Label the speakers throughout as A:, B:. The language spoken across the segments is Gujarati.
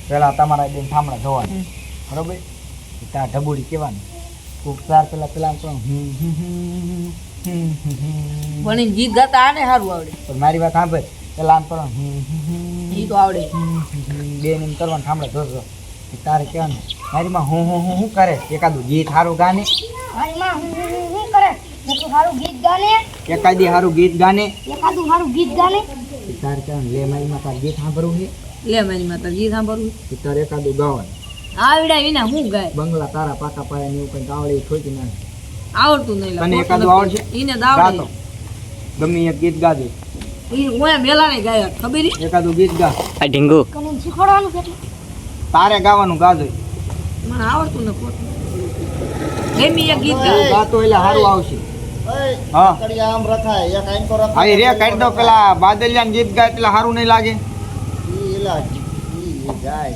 A: પેલા તમારા બેન થાંભળા જોવાનું બરોબર ત્યાં ઢબુડી કહેવાનું ઉપચાર પેલા
B: પણ ગીત ગાતા આને સારું આવડે
A: પણ મારી વાત સાંભળ પેલા આમ કરો
B: ઈ તો આવડે
A: બેન એમ કરવાનું થાંભળા જોજો તારે કહેવાનું મારી માં હું કરે એકાદું ગીત સારું ગાને
C: મારી માં હું કરે એકું સારું ગીત ગાને
A: એકાદી સારું ગીત ગાને
C: એકાદું સારું ગીત ગાને
A: તારે કહેવાનું લે મારી માં તારે ગીત સાંભળવું છે
B: લે મારી માતા ગીત સાંભળવું
A: તારે એકાદું ગાવાનું
B: આવડ્યા વિના હું ગાય
A: બંગલા તારા પાકા પાયા ને એવું કંઈક આવડે ઠોકી ના
B: આવડતું નહીં
A: તને એકાદું આવડશે
B: ઈને આવડે
A: ગમે એક ગીત ગાજે
B: ઈ ઓય મેલા ને ગાયા ખબર ઈ
A: એકાદું ગીત ગા
D: આ ઢીંગુ
C: કને શીખવાડવાનું કેટલું
A: તારે ગાવાનું ગાજો
B: મને આવડતું ને ખોટું ગેમી એક ગીત ગા
A: ગાતો એટલે સારું આવશે હા
E: આમ રખાય એક આંકો રખાય
A: હા રે કાઢ દો પેલા બાદલિયાન ગીત ગાય એટલે સારું નહીં લાગે
E: ઈ એલા ઈ જાય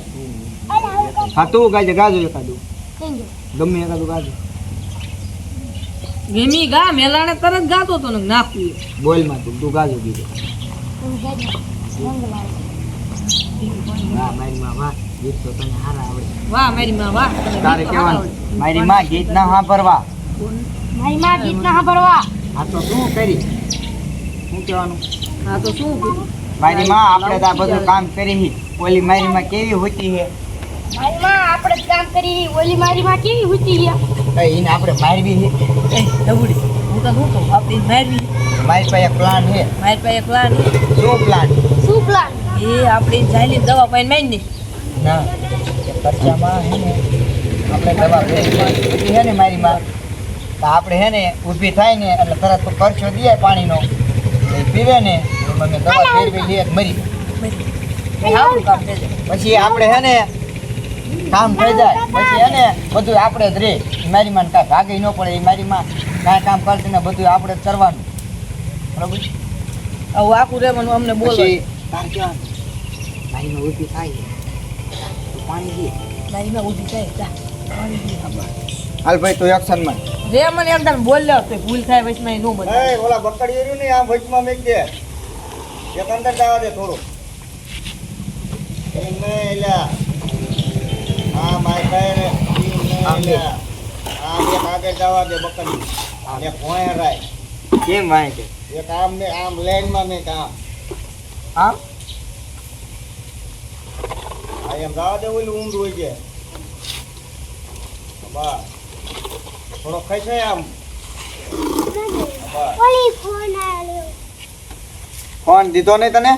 A: હા તું ગાજે ગાજો એકાદું
C: થઈ ગયું
A: ગમે એકાદું ગાજો
B: ગેમી ગા મેલાને તરત ગાતો તો ને નાખું
A: બોલ માં તું ગાજો ગીત
C: હું ગાડી મંગલા
A: વાહ મારી માં વાહ ગીત તો તને સારા આવડે
B: વાહ મારી માં વાહ તને
A: તારે
B: ગીત તો
A: કહેવાનું
B: આવડે.
A: મારી માં ગીત ના સાંભળવા
C: મારી માં ગીત ના સાંભળવા
A: આ તો શું કરી શું કહેવાનું
B: હા તો શું કીધું
A: મારી માં આપણે તો આ બધું કામ કરી ઓલી મારી માં કેવી હોતી છે
C: મારી માં આપણે જ કામ કરી ઓલી મારી માં કેવી હુતી ગયા
A: એને આપણે મારવી છે
B: એ ડબુડી હું તો શું કહું આપણી મારવી
A: મારી પાસે એક પ્લાન છે
B: મારી પાસે એક પ્લાન
A: શું પ્લાન
C: શું પ્લાન
B: એ આપણે જાયલી દવા પાઈને મારી ને
A: ના ખર્ચામાં હે ને આપણે દવા ઊભી છે ને મારી માં તો આપણે હે ને ઊભી થાય ને એટલે તરત તો ખર્ચો દે પાણીનો એ પીવે ને એમાં મેં દવા ફેરવી લઈએ મરી
B: સારું કામ થશે
A: પછી આપણે હે ને કામ થઈ જાય પછી હે ને બધું આપણે જ રે મારી માં કાંઈ ભાગી ન પડે એ મારી માં કાંઈ કામ કરતી ને બધું આપણે જ કરવાનું બરાબર
B: આવું આખું રે મને અમને બોલો
A: પછી તાર કહેવાનું મારી માં ઊભી થાય તો પાણી દે
B: મારી માં ઊભી થાય જા પાણી પી ખાવા.
A: હાલ ભાઈ તો એક્શનમાં
B: રે મને એકદમ બોલ્યો તો ભૂલ થાય વચમાં નો બને
E: એ ઓલા બકડી રહ્યું ને આમ વચમાં મેક દે એક અંદર જવા દે થોડું એમ નહીં એલા આ માય ભાઈ
A: આમ દે.
E: આ એક આગળ જવા દે બકડી અને ભોંય રાય
A: કેમ વાય છે
E: એક આમ ને આમ લાઈનમાં મેં કામ
A: આમ
E: આ એમ જવા દે ઓલું ઊંધું હોય છે બસ થોડો ખાઈ આમ બસ
C: ઓલી ફોન આલ્યો
A: ફોન દીધો નહીં તને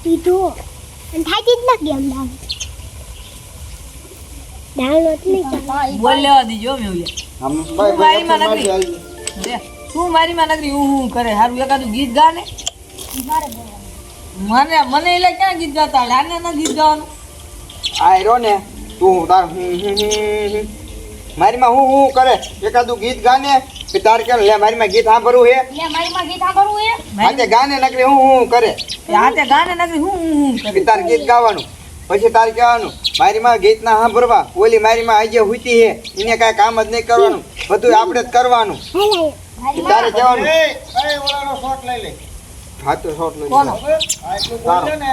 C: દીધો અને થાકી જ ના ગેમ ડાઉનલોડ નહીં ચાલે
B: બોલ્યો દીજો મેં
A: આમ
B: ભાઈ,
A: ભાઈ
B: મારી માં
A: ભાઈ
B: નથી. રે તું મારી માં નગરી હું કરે હારું એકાદું ગીત ગા ને
C: મારે બોલવાનું
B: મને એટલે ક્યાં ગીત ગાતા લાને ના ગીત ગાવાનું
A: આયરો ને તું તાર મારી માં હું કરે એકાદું ગીત ગાને કે તાર કેમ લે મારી માં ગીત સાંભળવું હે
C: લે મારી માં ગીત સાંભળવું એ
A: આજે ગાને નકરી હું કરે
B: હાથે ગાને નગરી હું
A: કે
B: કરે
A: તાર ગીત ગાવાનું પછી તાર કહેવાનું મારી માં ગીત ના સાંભળવા ઓલી મારી માં આજે હુતી હે એને કાંઈ કામ જ નહીં કરવાનું બધું આપણે જ કરવાનું
C: મારી
A: તારે કહેવાનું
E: એ ઓલાનો શોટ લઈ લે
A: હા તો શોટ લઈ
B: કોનો?
A: લે.
E: આ એટલું બોલે ને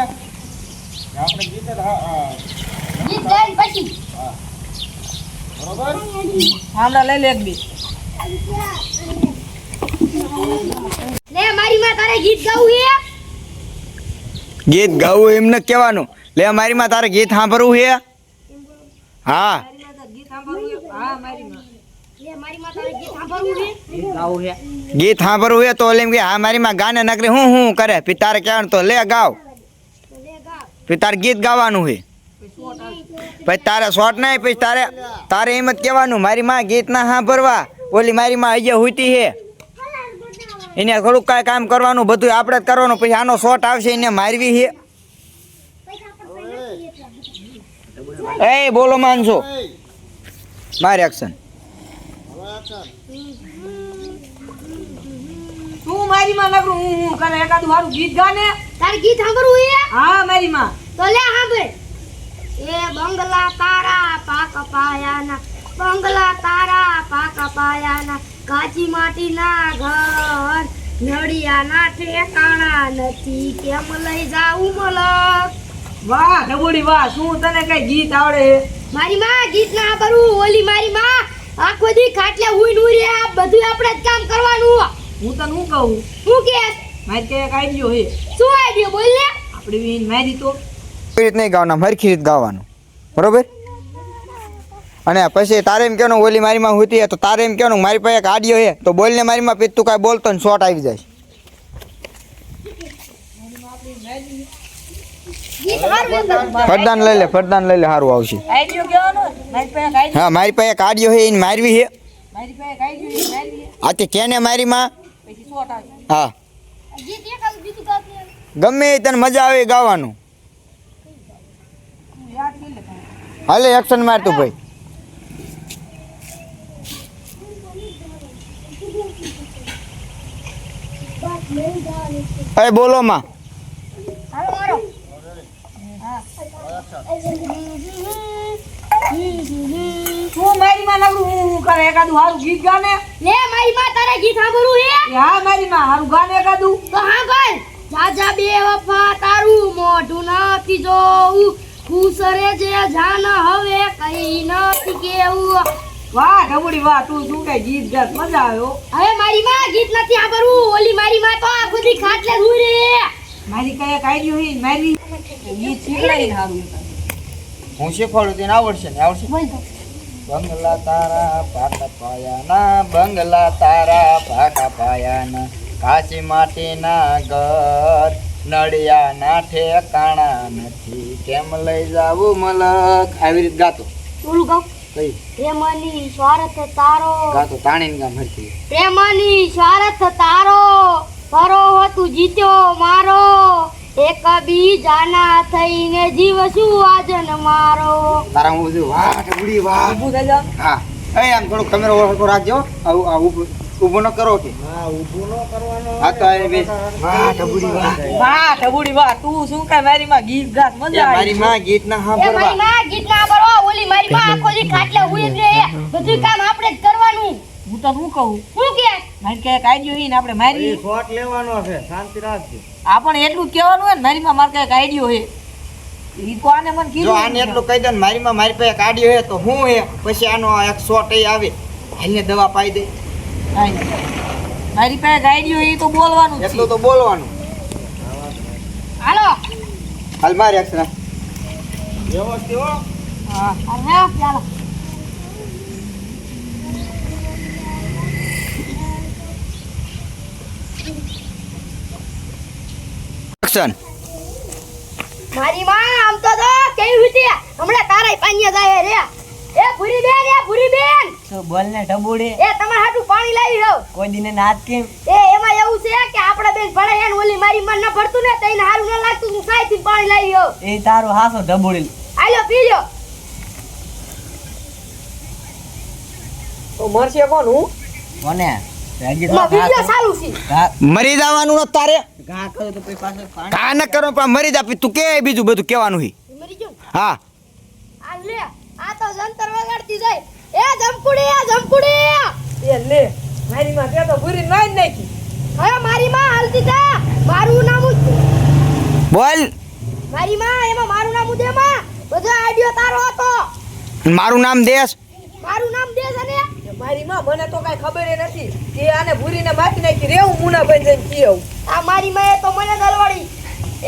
E: આપણે ગીત જ
C: ગીત ગાઈને પછી
E: બરોબર
B: હમણાં લઈ લે એક બી
C: લે મારી માં તારે ગીત ગાવું એ
A: ગીત ગાવું એમને કહેવાનું લે મારી માં તારે ગીત સાંભળવું હે હા
B: ગીત સાંભળવું હા મારી માં
C: લે મારી માં તારે ગીત સાંભળવું એ
B: ગીત ગાવું છે
A: ગીત સાંભળવું હે તો ઓલી એમ કે હા મારી માં ગાને નકરી હું કરે પછી તારે કહેવાનું તો લે ગાવ
C: લે ગાવ
A: પછી તારે ગીત ગાવાનું હે પછી તારે શોર્ટ નહીં પછી તારે એમ જ કહેવાનું મારી માં ગીત ના સાંભળવા ઓલી મારી માં હજે હુતી હે એને થોડુંક કાંઈ કામ કરવાનું બધું આપણે જ કરવાનું પછી આનો શોર્ટ આવશે એને મારવી છે એ બોલો માનસો મારે એક્શન
B: તું મારી માં નગરું હું કરે એકાદું હારું ગીત ગા ને
C: તારે ગીત સાંભળવું એ
B: હા મારી માં
C: તો લે સાંભળ એ બંગલા તારા પાક પાયાના બંગલા તારા પાક પાયાના કાચી માટીના ઘર નડિયાના ઠેકાણા નથી કેમ લઈ જાઉં મલક
B: વાહ ઢબુડી વાહ, શું તને કઈ ગીત આવડે છે?
C: મારી માં ગીત ના કરું, ઓલી મારી માં આખો દી ખાટલે હુઈ નુઈ રે, આ બધું આપણે જ કામ કરવાનું.
B: હું તને શું કહું,
C: હું કે
B: મારી કઈ એક આઈડિયો છે.
C: શું આઈડિયો બોલ ને.
B: આપણે બી મારી તો
A: એવી રીત નહીં ગાવાનું, હરખી રીત ગાવાનું, બરોબર? અને પછી તારે એમ કહેવાનું ઓલી મારી માં હોતી તો તારે એમ કહેવાનું મારી પાસે એક આડિયો છે તો બોલને મારી માં, પછી તું કાંઈ બોલતો ને શોર્ટ આવી જાય.
C: ગીત હારું એમ કરું.
A: ફરદાન લઈ લે, ફરદાન લઈ લે, સારું આવશે.
B: આઈડિયો કહેવાનો ને? મારી પાસે એક આઈડિયો,
A: હા, મારી પાસે એક આડિયો છે, એને મારવી છે.
B: મારી પાસે એક આઈડિયો છે, મારી છે.
A: આ તે કેને મારી માં?
B: પછી શોર્ટ આવે.
A: હા,
C: ગીત એક જ બીજું ગાતું એમ.
A: ગમે એ તને મજા આવે એ ગાવાનું.
B: તું યાદ કરી લે ખાલી.
A: હાલે એક્શન માર તું ભાઈ. અરે બોલો માં.
C: હાલો મારો.
B: તું મારી માં નકરું હું કરે, એકાદું સારું ગીત ગાને.
C: લે મારી માં તારે ગીત સાંભળવું હે?
B: એ હા મારી માં સારું ગાને એકાદું.
C: તો હા ભાઈ, જાજા બે વફા તારું મોઢું નથી જોવું, ખુશ રે જે જાન હવે કઈ નથી કેવું.
B: વાહ ઢબુડી વાહ, તું શું કઈ ગીત ગાત, મજા આવ્યો.
C: હવે મારી માં ગીત નથી સાંભળવું, ઓલી મારી માં તો આ બધી ખાટલે હુઈ રે.
B: મારી કઈ એક આઈડિયો છે, મારી ગીત શીખડાઈને સારું.
A: હું શીખવાડું તેને આવડશે ને આવડશે.
C: બોલ તો.
A: બંગલા તારા પાકા પાયાના, બંગલા તારા પાકા પાયાના, કાચી માટીના ઘર, નડિયાના ઠેકાણા નથી, કેમ લઈ જાવું મલક. આવી રીત ગાતો.
C: ઓલું ગાવ.
A: કઈ
C: પ્રેમની સ્વાર્થ તારો,
A: ગાતો તાણીને ગામ હરખી.
C: પ્રેમની સ્વાર્થ તારો, પરો તું જીત્યો મારો, એક બીજાના થઈને જીવ શું આજન મારો.
A: તારા હું બધું વાહ ઢબુડી વાહ.
B: ઊભું થઈ જા.
A: હા, એ આમ થોડું કેમેરો ઓળખો રાખજો. આવું આવું ઊભું ન કરો કે.
E: હા ઊભું ન કરવાનો.
A: હા તો એ બે વાહ ઢબુડી વાહ.
B: વાહ ઢબુડી વાહ, તું શું કઈ મારી માં ગીત ગાત, મજા
A: મારી
B: આવી.
A: માં ગીત ના
C: એ મારી
A: સાંભળવા.
C: માં ગીત ના સાંભળવા, ઓલી મારી માં આખો દી ખાટલે હુઈ જ રહે, બધું કામ આપણે જ કરવાનું.
B: હું તો શું કહું,
C: શું કે
B: મારી કઈ એક આઈડિયો છે ને આપણે મારી.
E: એ શોટ લેવાનો છે, શાંતિ રાખજો.
B: આપણે એટલું જ કહેવાનું હોય ને, મારી માં મારે કઈ આઈડિયો છે. ઈ તો આને મને
A: જો
B: કીધું.
A: આને એટલું કહી દે ને મારી માં મારી પાસે કાઢ્યો હે તો હું હે, પછી આનો એક શોટ એ આવે, હાલને દવા પાઈ દે.
B: કાંઈ નહીં. મારી પાસે આઈડિયો એ તો બોલવાનું જ
A: એટલું
B: છે.
A: તો બોલવાનું.
C: હાલો.
A: હાલ મારે એક્શન.
E: વ્યવસ્થિત હો.
B: હા.
C: હવે ચાલો.
A: એક્શન.
C: મારી માં આમ તો કેવી હતી, હમણાં તારા પાણીયા જાય રે. એ ભૂરી બેન, એ ભૂરી બેન,
B: તો બોલ ને ઢબુડી,
C: એ તમારા હાટુ પાણી લાવી હો.
B: કોઈ દિને નાત કેમ?
C: એ એમાં એવું છે કે આપણા બેન ભણે એને ઓલી મારી માં ન ભરતું ને તઈને હારું ન લાગતું, હું સાઈથી પાણી લાવી હો.
B: એ તારો હાસો ઢબુડી.
C: આલ્યો પી લ્યો.
B: તો મરશે કોણ, હું? કોને?
C: એમાં વિડિયો ચાલુ છે.
A: મરી જવાનું ન તારે.
B: ઘા કરો તો પછી પાછળ પાણી.
A: કા ન કરો પણ મરી જા, પછી તું કે બીજું બધું કહેવાનું હે.
C: મરી ગયો.
A: હા,
C: આ લે, આ તો જંતર વગાડતી જાય. એ જમકુડી, એ જમકુડી,
B: એ લે, મારી માં તે તો ભૂરી નાઈ નાખી.
C: હવે મારી માં હાલતી જા. મારું નામ
A: બોલ.
C: મારી માં, એમાં મારું નામ ઉદે માં બધો આઈડિયો તારો હતો.
A: મારું નામ દેશ.
C: મારું નામ દે છે ને.
B: એ મારી માં મને તો કઈ ખબર ય નથી કે આને ભૂરીને મારી નાખી. રેવું મુના બન જઈને કીયવ.
C: આ મારી માં તો મને દલવાડી.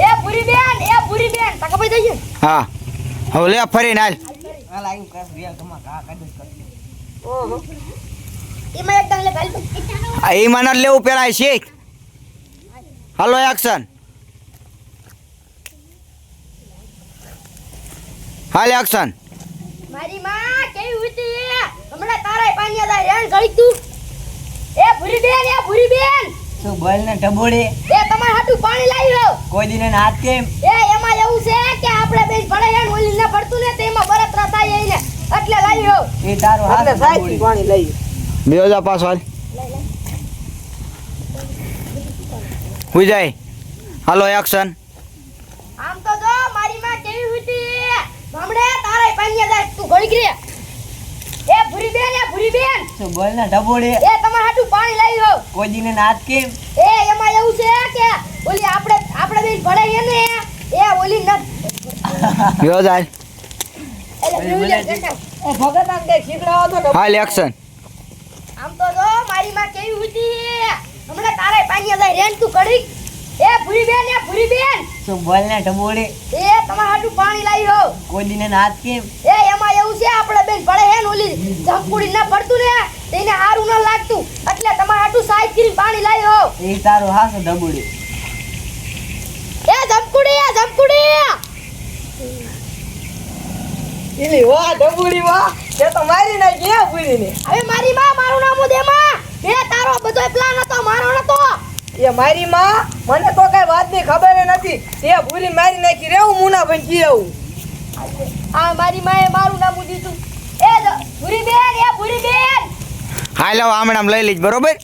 C: એ ભૂરી બેન, એ ભૂરી બેન, તક ભાઈ જઈએ.
A: હા, હવે લે ફરીને હાલ.
B: હાલ આવ્યું કર રિયલ તમાર ઘા કાઢી કરી.
C: ઓહો. એમાં એક ડાલે ગાલ.
A: આ ઈમાનત લેવું પેલા શીખ. હાલો એક્શન. હાલ એક્શન.
C: મારી માં કેવી હતી, હમણાં તારા પાણીયા જાય રેણ ઘડી તું. એ ભૂરી બેન, એ ભૂરી બેન,
B: તો બોલ ને ઢબુડી,
C: એ તમારા હાટુ પાણી લાવી હો.
B: કોઈ દિને નાત કેમ?
C: એ એમાં એવું છે કે આપણે બેન ભણે એને ઓલી ન ભરતું ને તેમાં બરતરા થાય એને એટલે લાવી હો.
B: એ તારો હાથ સાઈથી પાણી લઈ.
A: બીજો જા પાછો હાલ. હુઈ જાય. હાલો એક્શન.
C: આમ તો જો મારી માં કેવી હતી, હમણે તારા પાણીયા જાય તું ઘડી રે. એ ભૂરી બેન, એ ભૂરી બેન,
B: તો બોલ ને ઢબુડી,
C: એ તમારા હાટુ પાણી લાવી હો.
B: કોઈ દિને નાત કેમ?
C: એ એમાં એવું છે કે ઓલી આપણે બેન ભણે એને એ ઓલી ન
A: જો જાય
C: એટલે ભૂલી જશે.
B: એ ભગત આમ કઈ શીખડાવો તો
A: હાલ એક્શન
C: આમ તો જો મારી માં કેવી હતી હમણાં તારે પાણી લઈ રેન તું કડી એ ભૂરી બેન
D: શું બોલ ને ઢબોડી
C: એ તમારા હાટું પાણી લાવ્યો
D: કોઈ દિને હાથ કેમ
C: એ એમાં એવું છે આપણે બેન પડે હે ને ઓલી જંપુડી ના પડતું ને તેને હારું ન લાગતું એટલે તમારા હાટું સાઈડ કરીને પાણી લાવ્યો
D: એ તારું હાસ ઢબોડી
C: એ જંપુડી
B: ઈલી વાહ ડબુડી વાહ તે તો મારી નાખી હે ભૂરીને
C: હવે મારી માં મારું નામ દેમાં એ તારો બધો પ્લાન હતો મારો નતો
B: એ મારી માં મને તો કઈ વાતની ખબર ય નથી તે ભૂરી મારી નાખી રેવું મુના ભાઈ કી આવું
C: આ મારી માએ મારું નામ દીધું એ ભૂરી બેન
A: હાલ હવે આમણામ લઈ લઈશ બરોબર